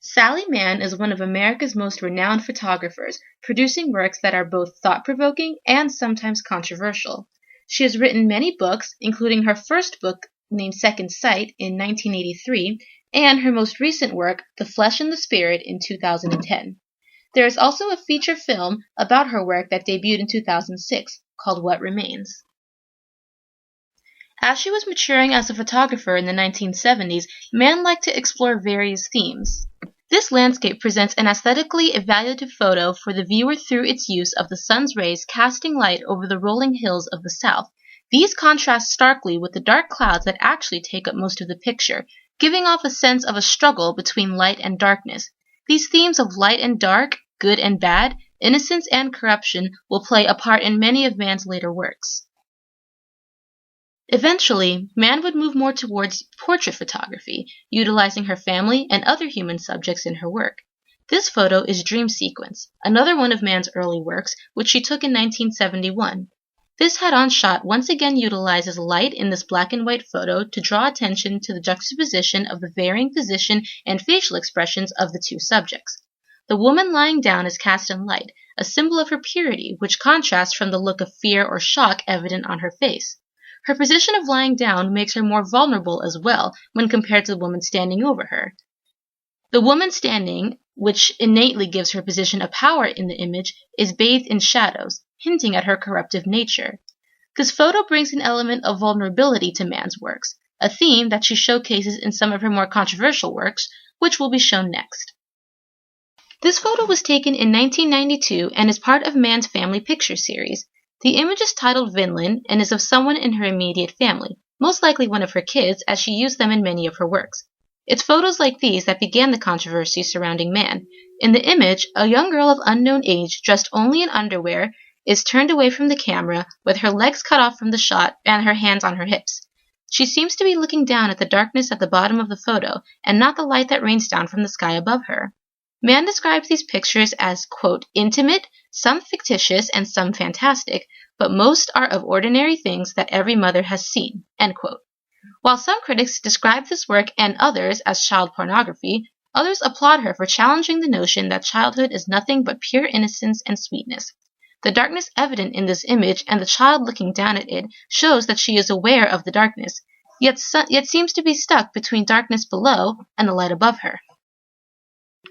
Sally Mann is one of America's most renowned photographers, producing works that are both thought-provoking and sometimes controversial. She has written many books, including her first book named Second Sight in 1983, and her most recent work, The Flesh and the Spirit, in 2010. There is also a feature film about her work that debuted in 2006, called What Remains. As she was maturing as a photographer in the 1970s, Mann liked to explore various themes. This landscape presents an aesthetically evaluative photo for the viewer through its use of the sun's rays casting light over the rolling hills of the south. These contrast starkly with the dark clouds that actually take up most of the picture, giving off a sense of a struggle between light and darkness. These themes of light and dark, good and bad, innocence and corruption will play a part in many of Mann's later works. Eventually, Mann would move more towards portrait photography, utilizing her family and other human subjects in her work. This photo is Dream Sequence, another one of Mann's early works, which she took in 1971. This head-on shot once again utilizes light in this black and white photo to draw attention to the juxtaposition of the varying position and facial expressions of the two subjects. The woman lying down is cast in light, a symbol of her purity, which contrasts from the look of fear or shock evident on her face. Her position of lying down makes her more vulnerable as well when compared to the woman standing over her. The woman standing, which innately gives her position a power in the image, is bathed in shadows, hinting at her corruptive nature. This photo brings an element of vulnerability to Mann's works, a theme that she showcases in some of her more controversial works, which will be shown next. This photo was taken in 1992 and is part of Mann's family picture series. The image is titled Vinland and is of someone in her immediate family, most likely one of her kids, as she used them in many of her works. It's photos like these that began the controversy surrounding Mann. In the image, a young girl of unknown age, dressed only in underwear, is turned away from the camera, with her legs cut off from the shot and her hands on her hips. She seems to be looking down at the darkness at the bottom of the photo, and not the light that rains down from the sky above her. Mann describes these pictures as, quote, intimate, some fictitious and some fantastic, but most are of ordinary things that every mother has seen, end quote. While some critics describe this work and others as child pornography, others applaud her for challenging the notion that childhood is nothing but pure innocence and sweetness. The darkness evident in this image and the child looking down at it shows that she is aware of the darkness, yet seems to be stuck between darkness below and the light above her.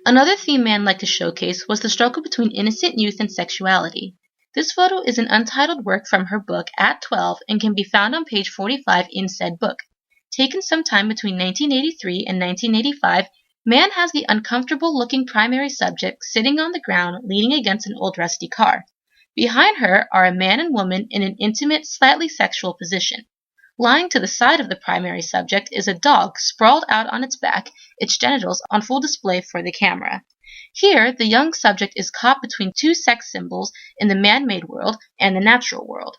Another theme Mann liked to showcase was the struggle between innocent youth and sexuality. This photo is an untitled work from her book At 12 and can be found on page 45 in said book. Taken sometime between 1983 and 1985, Mann has the uncomfortable-looking primary subject sitting on the ground leaning against an old rusty car. Behind her are a man and woman in an intimate, slightly sexual position. Lying to the side of the primary subject is a dog sprawled out on its back, its genitals on full display for the camera. Here, the young subject is caught between two sex symbols in the man-made world and the natural world.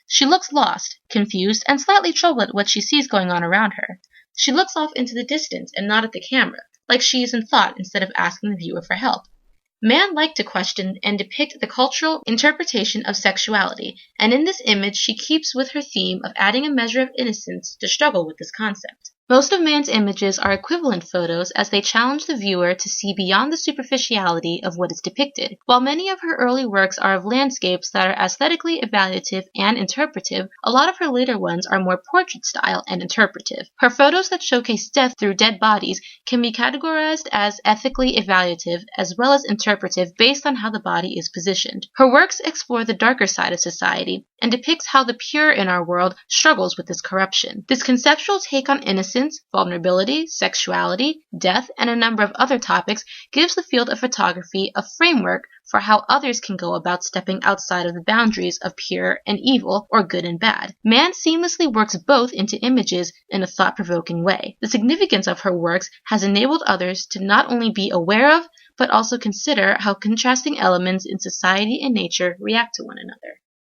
She looks lost, confused, and slightly troubled at what she sees going on around her. She looks off into the distance and not at the camera, like she is in thought instead of asking the viewer for help. Mann liked to question and depict the cultural interpretation of sexuality, and in this image she keeps with her theme of adding a measure of innocence to struggle with this concept. Most of Mann's images are equivalent photos as they challenge the viewer to see beyond the superficiality of what is depicted. While many of her early works are of landscapes that are aesthetically evaluative and interpretive, a lot of her later ones are more portrait style and interpretive. Her photos that showcase death through dead bodies can be categorized as ethically evaluative as well as interpretive based on how the body is positioned. Her works explore the darker side of society and depicts how the pure in our world struggles with this corruption. This conceptual take on innocence, vulnerability, sexuality, death, and a number of other topics gives the field of photography a framework for how others can go about stepping outside of the boundaries of pure and evil or good and bad. Mann seamlessly works both into images in a thought-provoking way. The significance of her works has enabled others to not only be aware of, but also consider how contrasting elements in society and nature react to one another.